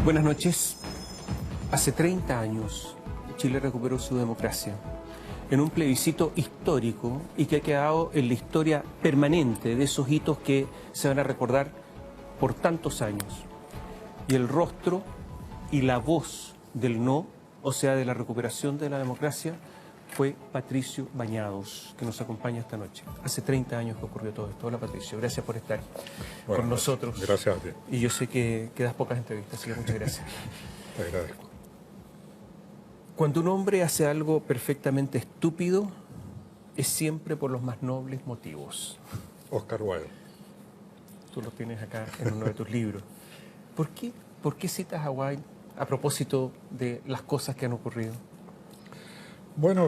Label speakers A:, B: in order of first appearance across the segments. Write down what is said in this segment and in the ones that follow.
A: Buenas noches. Hace 30 años Chile recuperó su democracia en un plebiscito histórico y que ha quedado en la historia permanente de esos hitos que se van a recordar por tantos años. Y el rostro y la voz del no, o sea, de la recuperación de la democracia, fue Patricio Bañados, que nos acompaña esta noche. Hace 30 años que ocurrió todo esto. Hola, Patricio, gracias por estar con nosotros.
B: Gracias a ti.
A: Y yo sé que das pocas entrevistas, así que muchas gracias.
B: Te agradezco.
A: Cuando un hombre hace algo perfectamente estúpido, es siempre por los más nobles motivos.
B: Oscar Wilde.
A: Tú lo tienes acá en uno de tus libros. ¿Por qué citas a Wilde a propósito de las cosas que han ocurrido?
B: Bueno,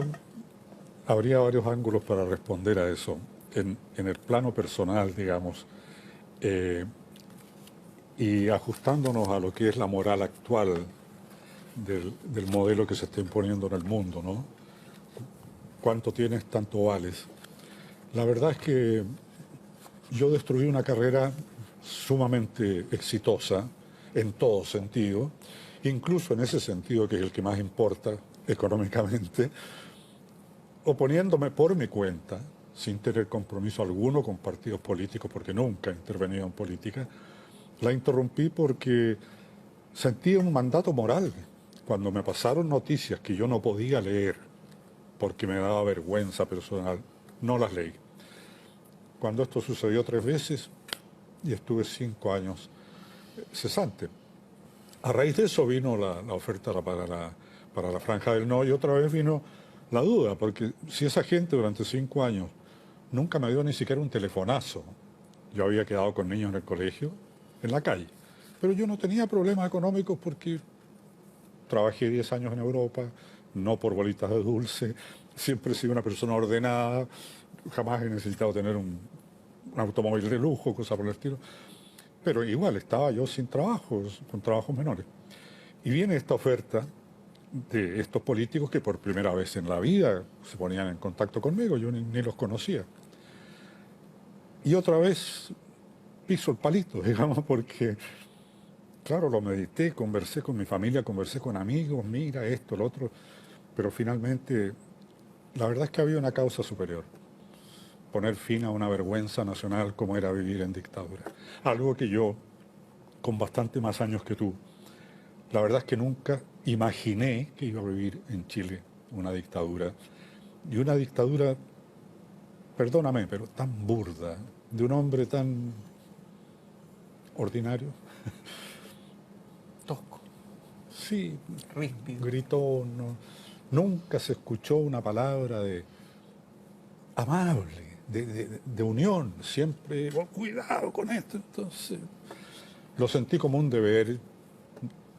B: habría varios ángulos para responder a eso. En el plano personal, digamos, y ajustándonos a lo que es la moral actual del modelo que se está imponiendo en el mundo, ¿no? Cuánto tienes, tanto vales. La verdad es que yo destruí una carrera sumamente exitosa en todo sentido, incluso en ese sentido que es el que más importa económicamente, oponiéndome por mi cuenta, sin tener compromiso alguno con partidos políticos, porque nunca he intervenido en política. La interrumpí porque sentí un mandato moral. Cuando me pasaron noticias que yo no podía leer porque me daba vergüenza personal, no las leí. Cuando esto sucedió 3 veces y estuve 5 años cesante. A raíz de eso vino la oferta para la Franja del No, y otra vez vino la duda, porque si esa gente durante 5 años nunca me dio ni siquiera un telefonazo, yo había quedado con niños en el colegio, en la calle, pero yo no tenía problemas económicos porque trabajé 10 años en Europa, no por bolitas de dulce, siempre he sido una persona ordenada, jamás he necesitado tener un automóvil de lujo, cosas por el estilo, pero igual estaba yo sin trabajos, con trabajos menores. Y viene esta oferta de estos políticos que por primera vez en la vida se ponían en contacto conmigo, yo ni los conocía. Y otra vez piso el palito, digamos, porque, claro, lo medité, conversé con mi familia, conversé con amigos, mira esto, lo otro, pero finalmente la verdad es que había una causa superior. Poner fin a una vergüenza nacional como era vivir en dictadura. Algo que yo, con bastante más años que tú, la verdad es que nunca imaginé que iba a vivir en Chile una dictadura. Y una dictadura, perdóname, pero tan burda, de un hombre tan ordinario.
A: Tosco.
B: Sí,
A: ríspido.
B: gritón, no, nunca se escuchó una palabra de amable, de unión, siempre, oh, cuidado con esto. Entonces, lo sentí como un deber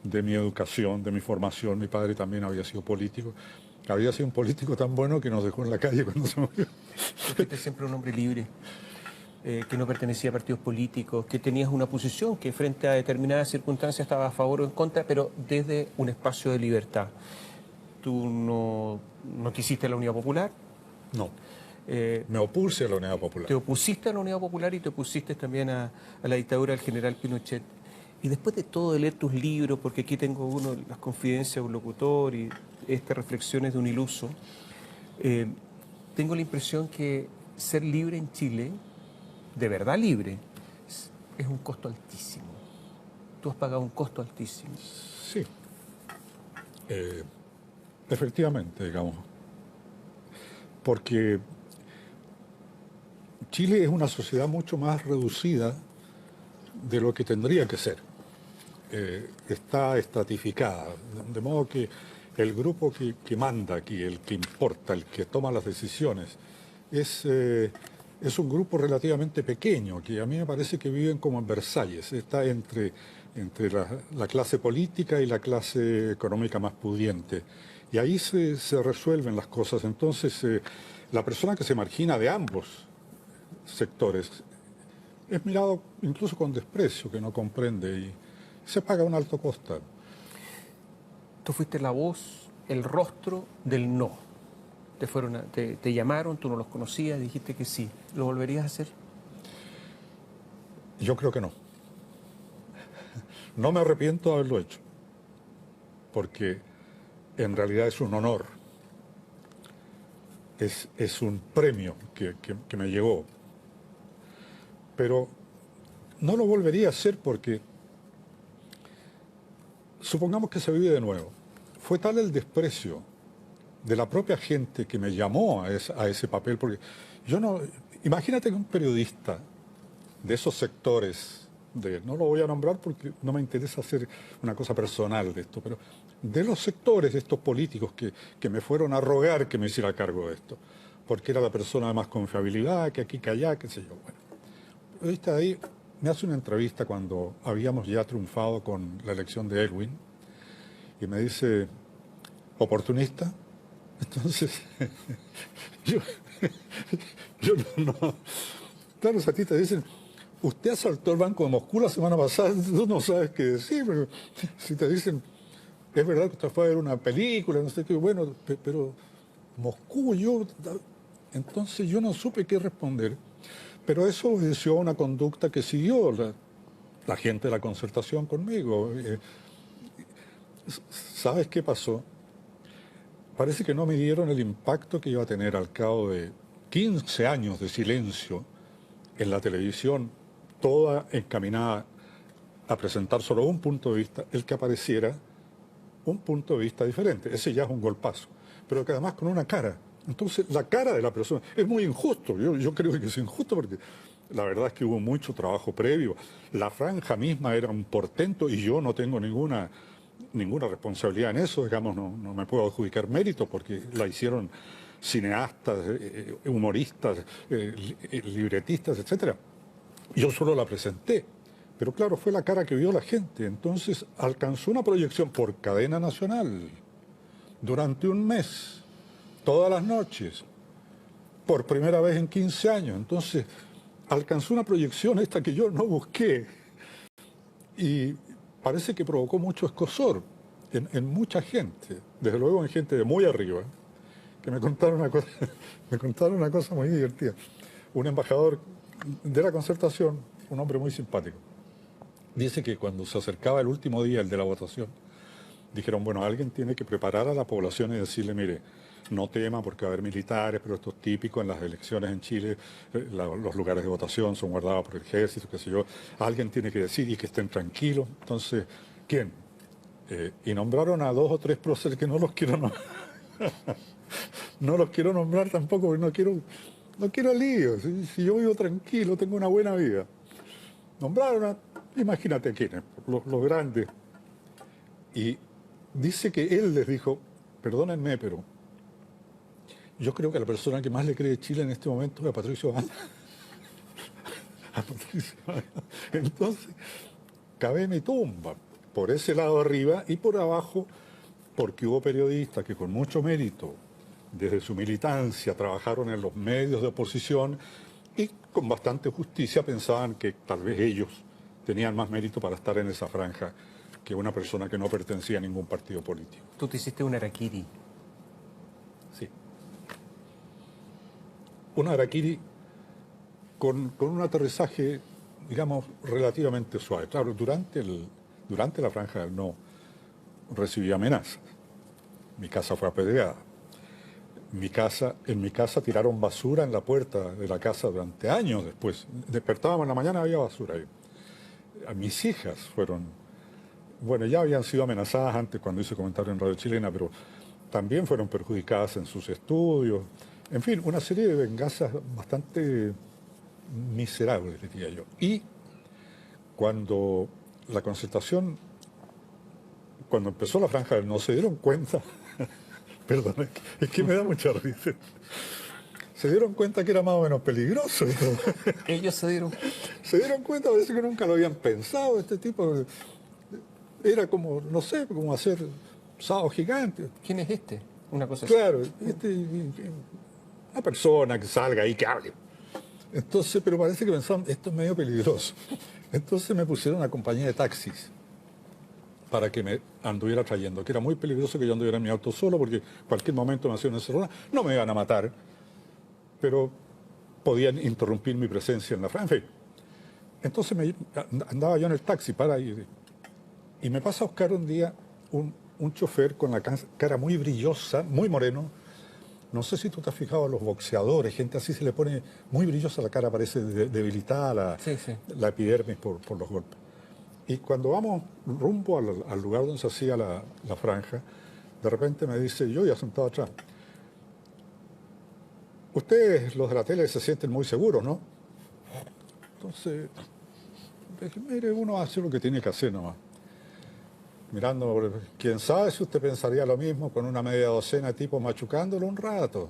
B: de mi educación, de mi formación. Mi padre también había sido político. Había sido un político tan bueno que nos dejó en la calle cuando se murió.
A: Tú fuiste siempre un hombre libre, que no pertenecía a partidos políticos, que tenías una posición que frente a determinadas circunstancias estaba a favor o en contra, pero desde un espacio de libertad. Tú no quisiste la Unidad Popular.
B: No. Me opuse a la Unidad Popular.
A: Te opusiste a la Unidad Popular y te opusiste también a la dictadura del general Pinochet. Y después de todo, de leer tus libros, porque aquí tengo uno, Las Confidencias de un Locutor y estas Reflexiones de un Iluso, tengo la impresión que ser libre en Chile, de verdad libre, es un costo altísimo. Tú has pagado un costo altísimo.
B: Sí. Efectivamente, digamos. Porque Chile es una sociedad mucho más reducida de lo que tendría que ser. Está estratificada, de modo que el grupo que manda aquí, el que importa, el que toma las decisiones, es un grupo relativamente pequeño, que a mí me parece que viven como en Versalles, está entre la clase política y la clase económica más pudiente. Y ahí se resuelven las cosas. Entonces, la persona que se margina de ambos sectores es mirado incluso con desprecio, que no comprende, y se paga un alto costo.
A: Tú fuiste la voz, el rostro del no. Te llamaron, tú no los conocías, dijiste que sí. ¿Lo volverías a hacer?
B: Yo creo que no. No me arrepiento de haberlo hecho. porque en realidad es un honor, es un premio que me llegó. Pero no lo volvería a hacer porque, supongamos que se vive de nuevo. Fue tal el desprecio de la propia gente que me llamó a ese papel, porque yo no... Imagínate que un periodista de esos sectores, no lo voy a nombrar porque no me interesa hacer una cosa personal de esto, pero de los sectores de estos políticos que me fueron a rogar que me hiciera cargo de esto, porque era la persona de más confiabilidad, que aquí, que allá, qué sé yo. Bueno, el periodista de ahí me hace una entrevista cuando habíamos ya triunfado con la elección de Elwin y me dice, ¿oportunista? Entonces, yo, yo no. Claro, a ti te dicen, usted asaltó el Banco de Moscú la semana pasada, tú no sabes qué decir, pero si te dicen, es verdad que usted fue a ver una película, no sé qué, bueno, pero Moscú, entonces yo no supe qué responder. Pero eso obedeció a una conducta que siguió la gente de la concertación conmigo. ¿Sabes qué pasó? Parece que no me dieron el impacto que iba a tener al cabo de 15 años de silencio en la televisión, toda encaminada a presentar solo un punto de vista, el que apareciera un punto de vista diferente. Ese ya es un golpazo, pero que además con una cara. Entonces, la cara de la persona es muy injusto. Yo creo que es injusto porque la verdad es que hubo mucho trabajo previo. La franja misma era un portento y yo no tengo ninguna responsabilidad en eso, digamos, no me puedo adjudicar méritos porque la hicieron cineastas, humoristas, libretistas, etc. Yo solo la presenté, pero claro, fue la cara que vio la gente. Entonces alcanzó una proyección por cadena nacional durante un mes, todas las noches, por primera vez en 15 años. Entonces alcanzó una proyección esta que yo no busqué y parece que provocó mucho escozor en mucha gente, desde luego en gente de muy arriba, que me contaron una cosa muy divertida. Un embajador de la Concertación, un hombre muy simpático, dice que cuando se acercaba el último día, el de la votación, dijeron, bueno, alguien tiene que preparar a la población y decirle, mire, no tema porque va a haber militares, pero esto es típico en las elecciones en Chile, los lugares de votación son guardados por el ejército, qué sé yo. Alguien tiene que decir y que estén tranquilos. Entonces, ¿quién? Y nombraron a 2 o 3 próceres que no los quiero nombrar. No los quiero nombrar tampoco porque no quiero líos. Si yo vivo tranquilo, tengo una buena vida. Nombraron imagínate quiénes, los grandes. Y dice que él les dijo, perdónenme, pero yo creo que la persona que más le cree Chile en este momento es a Patricio Banda. A Patricio Banda. Entonces, cabe mi tumba, por ese lado arriba y por abajo, porque hubo periodistas que con mucho mérito, desde su militancia, trabajaron en los medios de oposición y con bastante justicia pensaban que tal vez ellos tenían más mérito para estar en esa franja que una persona que no pertenecía a ningún partido político.
A: Tú te hiciste un harakiri.
B: Sí. Un harakiri con un aterrizaje, digamos, relativamente suave. Claro, durante la franja del no recibí amenazas. Mi casa fue apedreada. En mi casa tiraron basura en la puerta de la casa durante años después. Despertábamos en la mañana, había basura ahí. A mis hijas fueron... Bueno, ya habían sido amenazadas antes cuando hice comentario en Radio Chilena, pero también fueron perjudicadas en sus estudios. En fin, una serie de venganzas bastante miserables, diría yo. Y cuando la Concertación, cuando empezó la franja del no, se dieron cuenta, perdón, es que me da mucha risa, se dieron cuenta que era más o menos peligroso.
A: Ellos se dieron...
B: Se dieron cuenta, parece que nunca lo habían pensado, este tipo... Era como, no sé, como hacer Sábado Gigante.
A: ¿Quién es este? Una cosa
B: claro, así. Una persona que salga ahí, que hable. Entonces, pero parece que pensaban, esto es medio peligroso. Entonces me pusieron una compañía de taxis para que me anduviera trayendo, que era muy peligroso que yo anduviera en mi auto solo, porque en cualquier momento me hacían una encerrona, no me iban a matar, pero podían interrumpir mi presencia en la franja. En fin. Entonces andaba yo en el taxi para ir. Y me pasa a buscar un día un un chofer con la cara muy brillosa, muy moreno. No sé si tú te has fijado en los boxeadores, gente así se le pone muy brillosa la cara, parece debilitada
A: Sí, sí.
B: la epidermis por los golpes. Y cuando vamos rumbo al lugar donde se hacía la franja, de repente me dice, yo ya sentado atrás, ustedes, los de la tele, se sienten muy seguros, ¿no? Entonces, dije, mire, uno hace lo que tiene que hacer nomás. Mirando, quién sabe si usted pensaría lo mismo con una media docena de tipos machucándolo un rato.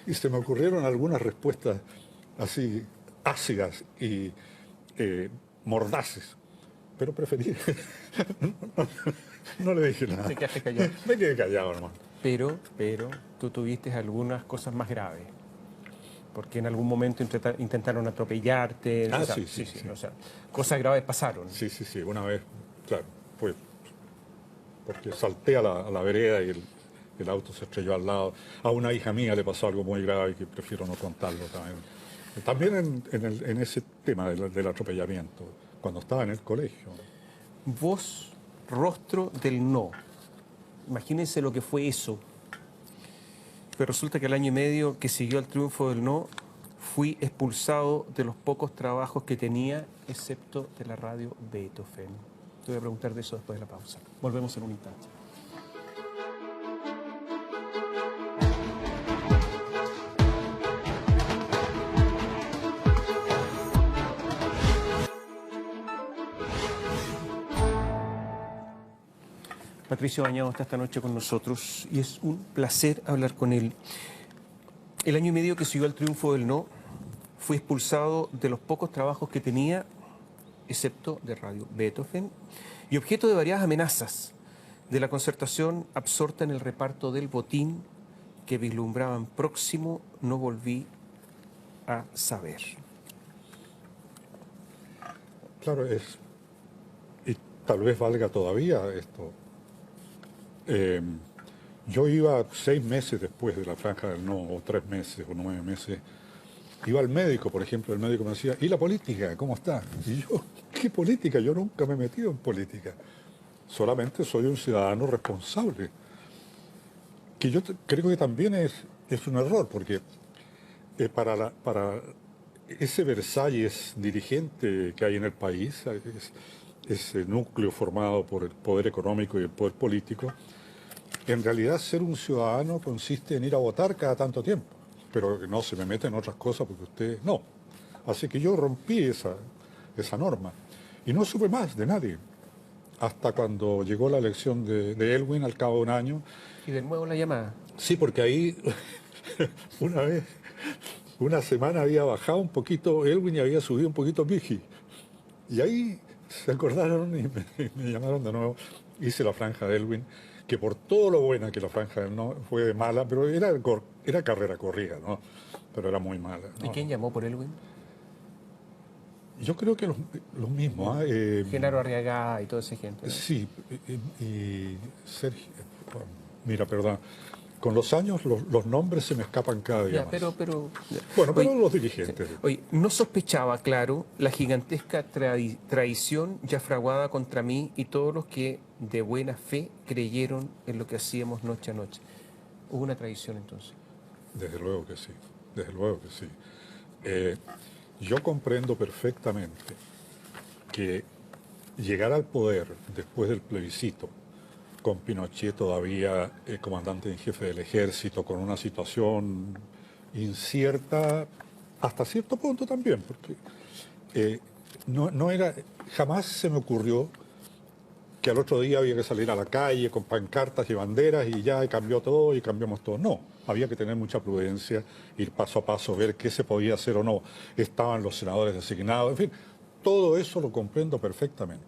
B: Y se me ocurrieron algunas respuestas así ácidas y mordaces, pero preferí. No le dije nada.
A: Te quedaste callado.
B: Me quedé callado, hermano.
A: Pero tú tuviste algunas cosas más graves. Porque en algún momento intentaron atropellarte.
B: Ah,
A: o sea,
B: sí.
A: O sea, cosas graves pasaron.
B: Sí. Una vez, claro, fue porque salté a la vereda y el auto se estrelló al lado. A una hija mía le pasó algo muy grave que prefiero no contarlo también. También en ese tema del atropellamiento, cuando estaba en el colegio.
A: Voz, rostro del no. Imagínense lo que fue eso. Pero resulta que el año y medio que siguió al triunfo del no, fui expulsado de los pocos trabajos que tenía, excepto de la radio Beethoven. Te voy a preguntar de eso después de la pausa. Volvemos en un instante. Patricio Bañado está esta noche con nosotros y es un placer hablar con él. El año y medio que siguió al triunfo del no, fui expulsado de los pocos trabajos que tenía, excepto de Radio Beethoven, y objeto de varias amenazas de la concertación absorta en el reparto del botín que vislumbraban próximo, no volví a saber.
B: Claro, y tal vez valga todavía esto. Yo iba 6 meses después de la franja del no, o 3 meses, o 9 meses. Iba al médico, por ejemplo, el médico me decía, ¿y la política? ¿Cómo está? Y yo, ¿qué política? Yo nunca me he metido en política. Solamente soy un ciudadano responsable. Que yo creo que también es un error, porque para ese Versalles dirigente que hay en el país, ese núcleo formado por el poder económico y el poder político, en realidad ser un ciudadano consiste en ir a votar cada tanto tiempo, pero que no se me mete en otras cosas porque usted no. Así que yo rompí esa norma y no supe más de nadie hasta cuando llegó la elección de Elwin al cabo de un año.
A: Y de nuevo la llamada.
B: Sí, porque ahí una vez, una semana había bajado un poquito Elwin y había subido un poquito Vigi. Y ahí se acordaron y me llamaron de nuevo. Hice la franja de Elwin, que por todo lo buena que la franja del no fue mala, pero era carrera corrida, ¿no? Pero era muy mala, ¿no?
A: ¿Y quién llamó por Elwin?
B: Yo creo que los mismos.
A: Genaro Arriagada y toda esa gente, ¿no?
B: Sí, y Sergio, mira, perdón, con los años los nombres se me escapan cada día
A: Ya,
B: más.
A: pero
B: Bueno, pero
A: oye,
B: los dirigentes.
A: Oye, no sospechaba, claro, la gigantesca traición ya fraguada contra mí y todos los que de buena fe creyeron en lo que hacíamos noche a noche. ¿Hubo una traición entonces?
B: Desde luego que sí, desde luego que sí. Yo comprendo perfectamente que llegar al poder después del plebiscito, con Pinochet todavía comandante en jefe del ejército, con una situación incierta hasta cierto punto también, porque no era, jamás se me ocurrió que al otro día había que salir a la calle con pancartas y banderas y ya cambió todo y cambiamos todo. No, había que tener mucha prudencia, ir paso a paso, ver qué se podía hacer o no. Estaban los senadores designados, en fin, todo eso lo comprendo perfectamente.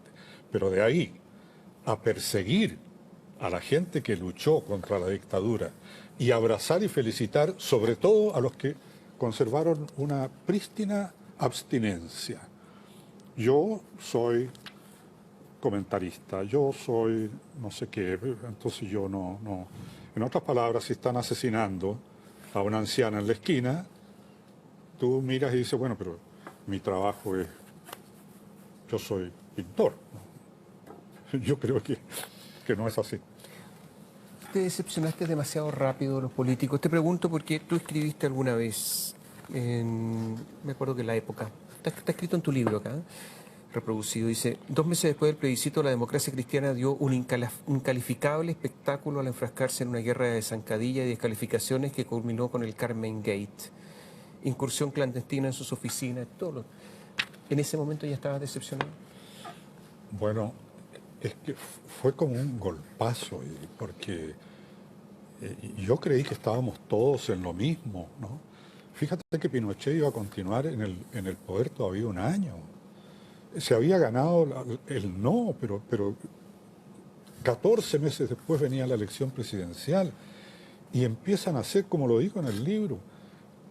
B: Pero de ahí a perseguir a la gente que luchó contra la dictadura y abrazar y felicitar sobre todo a los que conservaron una prístina abstinencia. Yo soy comentarista, yo soy no sé qué, entonces yo no. En otras palabras, si están asesinando a una anciana en la esquina, tú miras y dices, bueno, pero mi trabajo es, yo soy pintor, ¿no? Yo creo que no es así.
A: ¿Te decepcionaste demasiado rápido de los políticos? Te pregunto porque tú escribiste alguna vez, me acuerdo que en la época, está escrito en tu libro acá, reproducido, dice: 2 meses después del plebiscito, la democracia cristiana dio un incalificable espectáculo al enfrascarse en una guerra de zancadilla y descalificaciones que culminó con el Carmen Gate, incursión clandestina en sus oficinas, todo lo... ¿En ese momento ya estabas decepcionado?
B: Bueno, es que fue como un golpazo, porque yo creí que estábamos todos en lo mismo, ¿no? Fíjate que Pinochet iba a continuar en el poder todavía un año. Se había ganado el no, pero 14 meses después venía la elección presidencial y empiezan a hacer, como lo digo en el libro,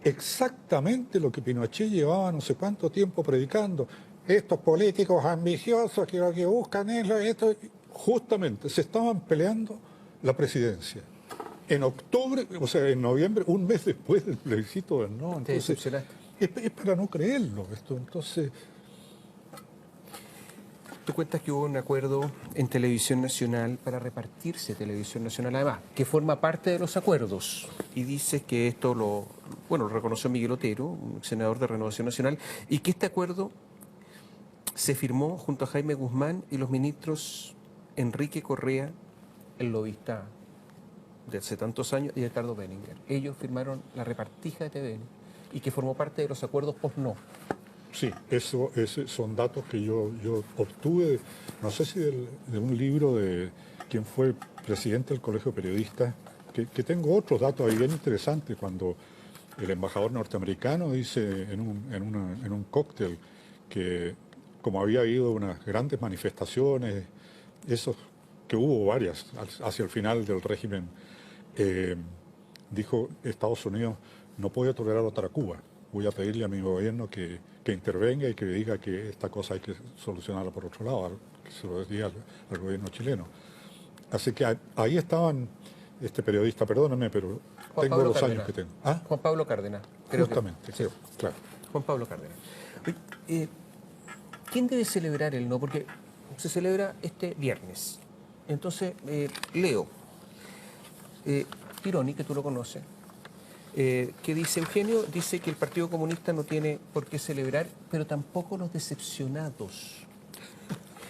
B: exactamente lo que Pinochet llevaba no sé cuánto tiempo predicando. Estos políticos ambiciosos que lo que buscan es esto. Justamente se estaban peleando la presidencia. En octubre, o sea, en noviembre, un mes después del plebiscito del no.
A: ¿Te
B: Entonces,
A: decepcionaste?
B: es para no creerlo esto. Entonces,
A: Tú cuentas que hubo un acuerdo en Televisión Nacional para repartirse Televisión Nacional, además, que forma parte de los acuerdos. Y dices que esto lo reconoció Miguel Otero, un senador de Renovación Nacional, y que este acuerdo se firmó junto a Jaime Guzmán y los ministros Enrique Correa, el lobista de hace tantos años, y Ricardo Benninger. Ellos firmaron la repartija de TVN y que formó parte de los acuerdos post-no.
B: sí, esos son datos que yo obtuve, no sé si de un libro de quien fue presidente del Colegio de Periodistas, que tengo otros datos ahí bien interesantes, cuando el embajador norteamericano dice en un cóctel que como había habido unas grandes manifestaciones, esos que hubo varias hacia el final del régimen, dijo Estados Unidos no puede tolerar otra Cuba. Voy a pedirle a mi gobierno que intervenga y que diga que esta cosa hay que solucionarla por otro lado, que se lo diga al gobierno chileno. Así que ahí estaban, este periodista, perdóname, pero
A: Juan
B: tengo
A: Pablo
B: los
A: Cárdenas.
B: años que tengo. ¿Ah?
A: Juan Pablo Cárdenas.
B: Justamente,
A: Sí.
B: claro.
A: Juan Pablo Cárdenas. Oye, ¿quién debe celebrar el no? Porque se celebra este viernes. Entonces, leo, Tironi, que tú lo conoces, que dice: Eugenio dice que el Partido Comunista no tiene por qué celebrar, pero tampoco los decepcionados.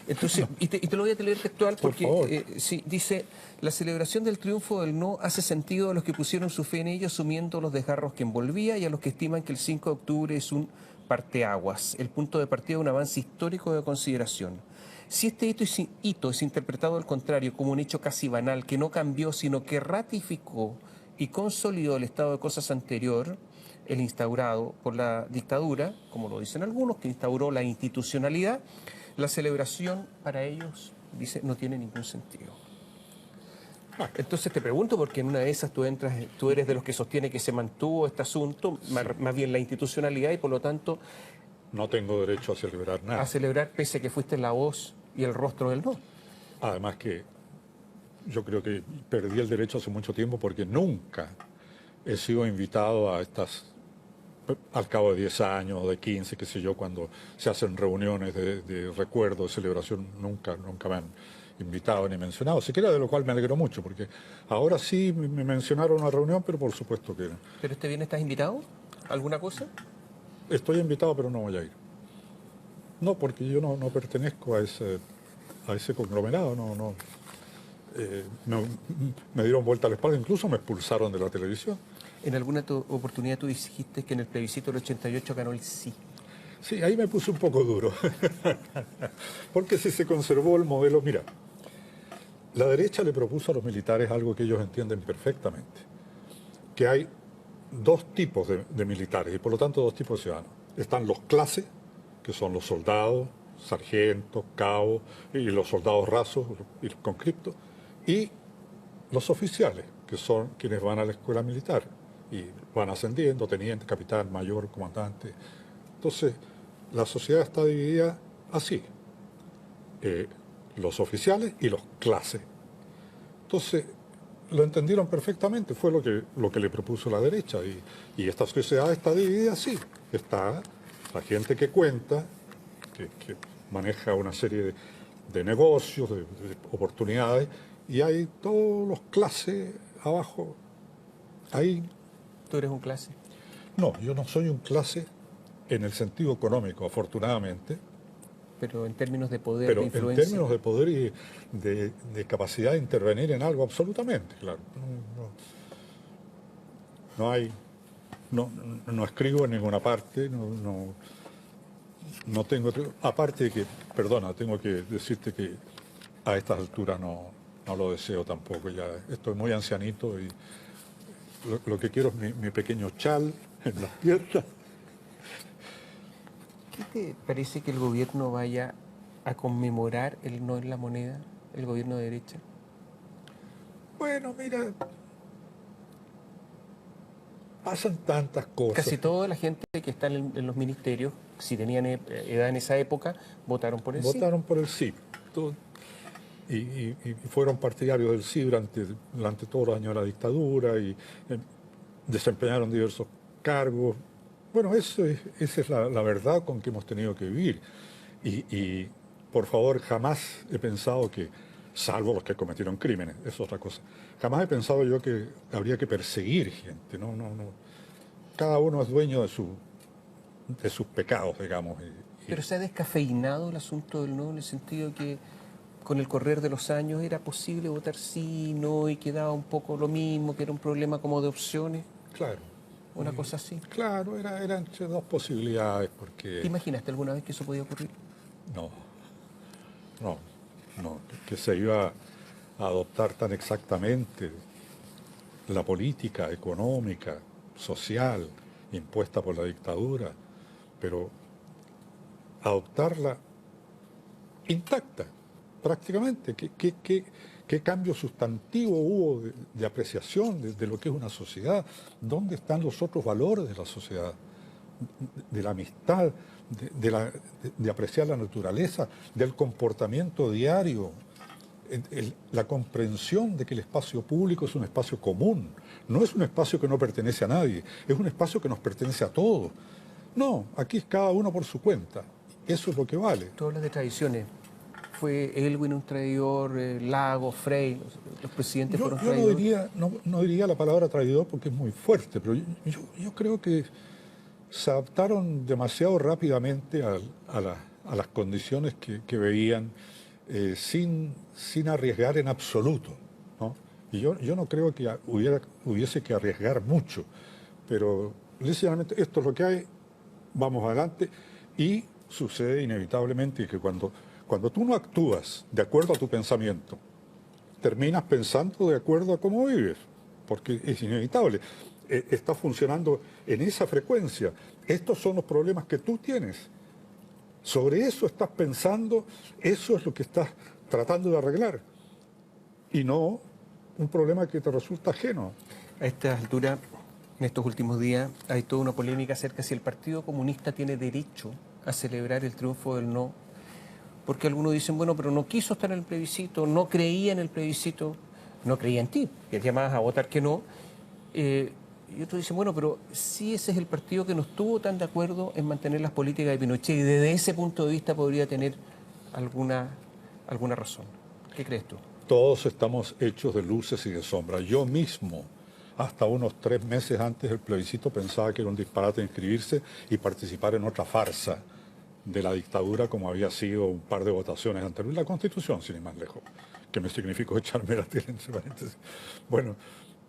A: Entonces,
B: No.
A: y te lo voy a leer textual
B: Por
A: porque
B: favor.
A: sí, dice: la celebración del triunfo del no hace sentido a los que pusieron su fe en ello, asumiendo los desgarros que envolvía, y a los que estiman que el 5 de octubre es un parteaguas, el punto de partida de un avance histórico de consideración. Si este hito es interpretado al contrario como un hecho casi banal, que no cambió, sino que ratificó y consolidó el estado de cosas anterior, el instaurado por la dictadura, como lo dicen algunos, que instauró la institucionalidad, la celebración para ellos, dice, no tiene ningún sentido. Entonces te pregunto, porque en una de esas tú eres de los que sostiene que se mantuvo este asunto, más bien la institucionalidad, y por lo tanto
B: No tengo derecho a celebrar nada.
A: a celebrar pese a que fuiste la voz y el rostro del no.
B: Además que yo creo que perdí el derecho hace mucho tiempo porque nunca he sido invitado a estas, al cabo de 10 años, de 15, qué sé yo, cuando se hacen reuniones de recuerdo, de celebración, nunca me han invitado ni mencionado, siquiera, de lo cual me alegro mucho, porque ahora sí me mencionaron una reunión, pero por supuesto que
A: ¿Pero este viernes estás invitado? ¿Alguna cosa?
B: estoy invitado, pero no voy a ir. No, porque yo no pertenezco a ese conglomerado, me dieron vuelta a la espalda, incluso me expulsaron de la televisión.
A: En alguna oportunidad tú dijiste que en el plebiscito del 88 ganó el sí.
B: Sí, ahí me puse un poco duro, porque si se conservó el modelo, mira, la derecha le propuso a los militares algo que ellos entienden perfectamente, que hay dos tipos de militares y por lo tanto dos tipos de ciudadanos. Están los clases, que son los soldados, sargentos, cabos y los soldados rasos y los conscriptos, y los oficiales, que son quienes van a la escuela militar y van ascendiendo, teniente, capitán, mayor, comandante. Entonces, la sociedad está dividida así, los oficiales y los clases. Entonces, lo entendieron perfectamente, fue lo que le propuso la derecha, y esta sociedad está dividida así. Está la gente que cuenta, que maneja una serie de negocios, de oportunidades, y hay todos los clases abajo. Ahí,
A: ¿Tú eres un clase?
B: no, yo no soy un clase en el sentido económico, afortunadamente,
A: Pero en términos de poder,
B: pero
A: de
B: en
A: influencia.
B: términos de poder y de capacidad de intervenir en algo, absolutamente, claro. No hay, no escribo en ninguna parte, no tengo, aparte de que, perdona, tengo que decirte que a estas alturas no lo deseo tampoco, ya estoy muy ancianito y lo que quiero es mi pequeño chal en las piernas.
A: ¿Qué te parece que el gobierno vaya a conmemorar el no en la moneda, el gobierno de derecha?
B: Bueno, mira, pasan tantas cosas.
A: Casi toda la gente que está en los ministerios, si tenían edad en esa época, votaron por el sí.
B: Votaron por el sí. Y fueron partidarios del sí durante todos los años de la dictadura y desempeñaron diversos cargos. Bueno, esa es la verdad con que hemos tenido que vivir. Y, por favor, jamás he pensado que, salvo los que cometieron crímenes, es otra cosa, jamás he pensado yo que habría que perseguir gente. No. Cada uno es dueño de sus pecados, digamos.
A: Pero se ha descafeinado el asunto del no, en el sentido que con el correr de los años era posible votar sí, no, y quedaba un poco lo mismo, que era un problema como de opciones,
B: Claro.
A: una cosa así.
B: Claro, era entre dos posibilidades, porque...
A: ¿Te imaginaste alguna vez que eso podía ocurrir?
B: No, que se iba a adoptar tan exactamente la política económica, social, impuesta por la dictadura, pero adoptarla intacta, prácticamente. ¿Qué cambio sustantivo hubo de apreciación de lo que es una sociedad? ¿Dónde están los otros valores de la sociedad? De la amistad, de apreciar la naturaleza, del comportamiento diario, la comprensión de que el espacio público es un espacio común, no es un espacio que no pertenece a nadie, es un espacio que nos pertenece a todos. No, aquí es cada uno por su cuenta, eso es lo que vale.
A: Tú hablas de tradiciones. ¿Fue Elwin un traidor, Lagos, Frey, los presidentes fueron
B: Yo
A: traidores?
B: no diría la palabra traidor porque es muy fuerte, pero yo creo que se adaptaron demasiado rápidamente a las condiciones que veían sin arriesgar en absoluto, ¿no? Y yo no creo que hubiese que arriesgar mucho, pero sencillamente esto es lo que hay, vamos adelante, y sucede inevitablemente que cuando tú no actúas de acuerdo a tu pensamiento, terminas pensando de acuerdo a cómo vives, porque es inevitable. Estás funcionando en esa frecuencia. Estos son los problemas que tú tienes. Sobre eso estás pensando, eso es lo que estás tratando de arreglar. Y no un problema que te resulta ajeno.
A: A esta altura, en estos últimos días, hay toda una polémica acerca de si el Partido Comunista tiene derecho a celebrar el triunfo del no, porque algunos dicen, bueno, pero no quiso estar en el plebiscito, no creía en el plebiscito, no creía en ti, que llamabas a votar que no. Y otros dicen, bueno, pero sí ese es el partido que no estuvo tan de acuerdo en mantener las políticas de Pinochet y desde ese punto de vista podría tener alguna razón. ¿Qué crees tú?
B: Todos estamos hechos de luces y de sombras. Yo mismo, hasta unos 3 meses antes del plebiscito, pensaba que era un disparate inscribirse y participar en otra farsa de la dictadura como había sido un par de votaciones anteriores. La Constitución, sin ir más lejos, que me significó echarme la tela entre paréntesis. Bueno,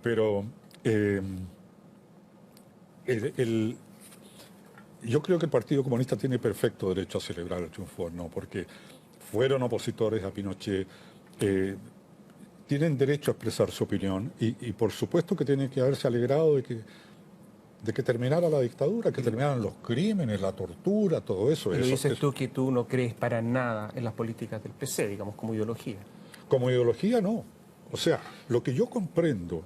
B: pero yo creo que el Partido Comunista tiene perfecto derecho a celebrar el triunfo del no, porque fueron opositores a Pinochet, tienen derecho a expresar su opinión y por supuesto que tienen que haberse alegrado de que terminara la dictadura, que terminaran los crímenes, la tortura, todo eso.
A: Pero dices tú que tú no crees para nada en las políticas del PC, digamos, como ideología.
B: Como ideología, no. O sea, lo que yo comprendo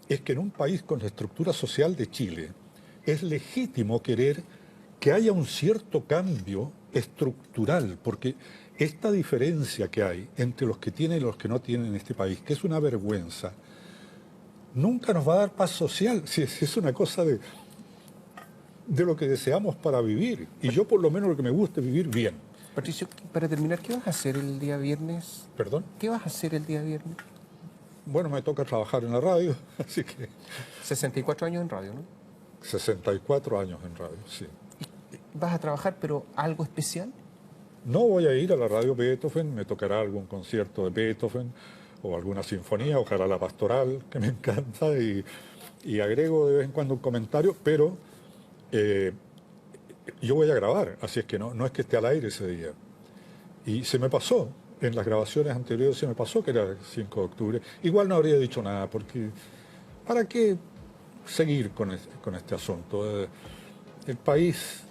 B: es que en un país con la estructura social de Chile es legítimo querer que haya un cierto cambio estructural, porque esta diferencia que hay entre los que tienen y los que no tienen en este país, que es una vergüenza, nunca nos va a dar paz social, si es una cosa de lo que deseamos para vivir. Y yo por lo menos lo que me gusta es vivir bien.
A: Patricio, para terminar, ¿qué vas a hacer el día viernes?
B: ¿Perdón?
A: ¿Qué vas a hacer el día viernes?
B: Bueno, me toca trabajar en la radio, así que
A: 64 años en radio, ¿no?
B: 64 años en radio, sí.
A: ¿Vas a trabajar, pero algo especial?
B: No voy a ir a la radio Beethoven, me tocará algún concierto de Beethoven o alguna sinfonía, ojalá la pastoral, que me encanta, y agrego de vez en cuando un comentario, pero yo voy a grabar, así es que no es que esté al aire ese día. Y se me pasó, en las grabaciones anteriores se me pasó que era el 5 de octubre. Igual no habría dicho nada, porque ¿para qué seguir con este asunto? El país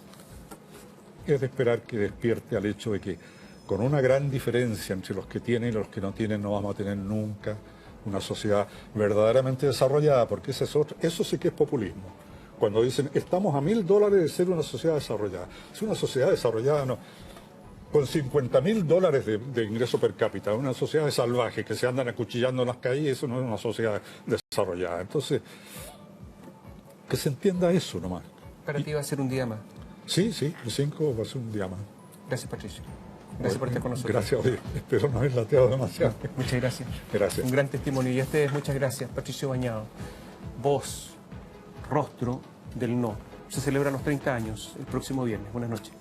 B: es de esperar que despierte al hecho de que con una gran diferencia entre los que tienen y los que no tienen no vamos a tener nunca una sociedad verdaderamente desarrollada, porque eso sí que es populismo. Cuando dicen, estamos a $1000 de ser una sociedad desarrollada. Si una sociedad desarrollada no, con $50.000 de ingreso per cápita, una sociedad salvaje que se andan acuchillando en las calles, eso no es una sociedad desarrollada. Entonces, que se entienda eso nomás.
A: Para ti va a ser un día más.
B: Sí, el 5 va a ser un día más.
A: Gracias, Patricio. Gracias por estar con nosotros.
B: Gracias, oye, espero no haber lateado demasiado.
A: Muchas gracias.
B: Gracias.
A: Un gran testimonio. Y a ustedes, muchas gracias. Patricio Bañado, voz, rostro del no. Se celebran los 30 años el próximo viernes. Buenas noches.